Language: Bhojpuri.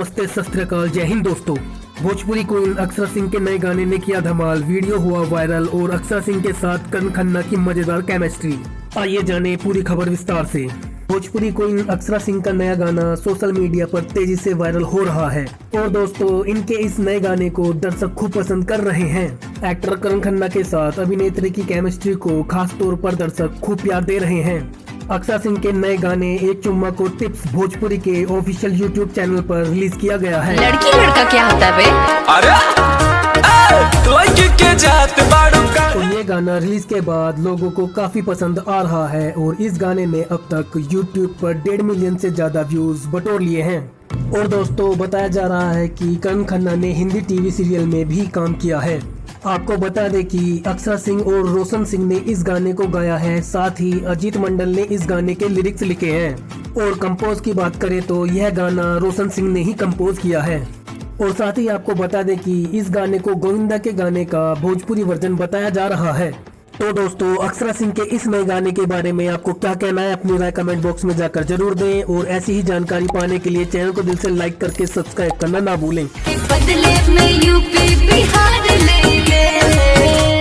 नमस्ते, सत श्री अकाल, जय हिंद दोस्तों। भोजपुरी क्वीन अक्षरा सिंह के नए गाने ने किया धमाल, वीडियो हुआ वायरल और अक्षरा सिंह के साथ करण खन्ना की मजेदार केमिस्ट्री। आइए जाने पूरी खबर विस्तार से। भोजपुरी क्वीन अक्षरा सिंह का नया गाना सोशल मीडिया पर तेजी से वायरल हो रहा है और दोस्तों इनके इस नए गाने को दर्शक खूब पसंद कर रहे हैं। एक्टर करण खन्ना के साथ अभिनेत्री की केमिस्ट्री को खास तौर पर दर्शक खूब प्यार दे रहे हैं। अक्षरा सिंह के नए गाने एक चुम्मा को टिप्स भोजपुरी के ऑफिशियल यूट्यूब चैनल पर रिलीज किया गया है। लड़की लड़का क्या होता है बे? तो ये गाना रिलीज के बाद लोगों को काफी पसंद आ रहा है और इस गाने ने अब तक यूट्यूब पर 1.5 मिलियन से ज्यादा व्यूज बटोर लिए हैं। और दोस्तों बताया जा रहा है कि करण खन्ना ने हिंदी टीवी सीरियल में भी काम किया है। आपको बता दें कि अक्षरा सिंह और रोशन सिंह ने इस गाने को गाया है, साथ ही अजीत मंडल ने इस गाने के लिरिक्स लिखे हैं। और कंपोज की बात करें तो यह गाना रोशन सिंह ने ही कंपोज किया है। और साथ ही आपको बता दें कि इस गाने को गोविंदा के गाने का भोजपुरी वर्जन बताया जा रहा है। तो दोस्तों अक्षरा सिंह के इस नए गाने के बारे में आपको क्या कहना है, अपनी राय कमेंट बॉक्स में जाकर जरूर दें और ऐसी ही जानकारी पाने के लिए चैनल को दिल से लाइक करके सब्सक्राइब करना ना भूलें। बदले में यूपी बिहार लेंगे।